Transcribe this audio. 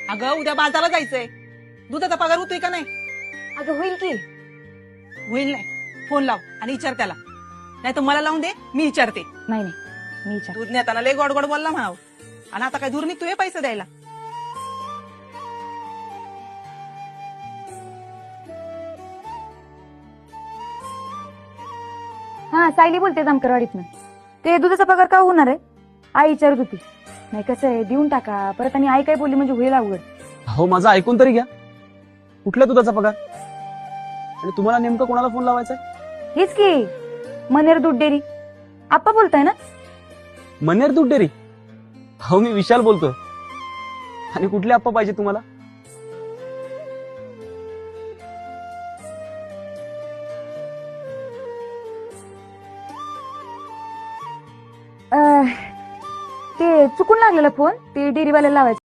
अगं उद्या बाजारला जायचंय, दुधाचा पगार होतोय का नाही? अगं होईल की. होईल नाही, फोन लाव आणि विचार त्याला. नाही तर मला लावून दे, मी विचारते. नाही नाही, मी विचार. दूध नेताना लय गोड गोड बोलला म्हणाव, आणि आता काय दूर निघतोय पैसे द्यायला. हा, सायली बोलते जामकरवाडीतनं. ते दुधाचा पगार का होणार आहे? आई विचारत होती. नाही कसं आहे, देऊन टाका परत, आणि आई काय बोलली म्हणजे होईल अवघड. हो, माझं ऐकून तरी घ्या. कुठल्या दुधाचा पगार? आणि तुम्हाला नेमकं कोणाला फोन लावायचा आहे? हेच की मनेर दूध डेअरी. आप्पा बोलताय ना? मनेर दूध डेअरी? हो, मी विशाल बोलतोय. आणि कुठले आप्पा पाहिजे तुम्हाला? ते चुकून लागलेला फोन, ते डेअरीवाल्याला लावायचं.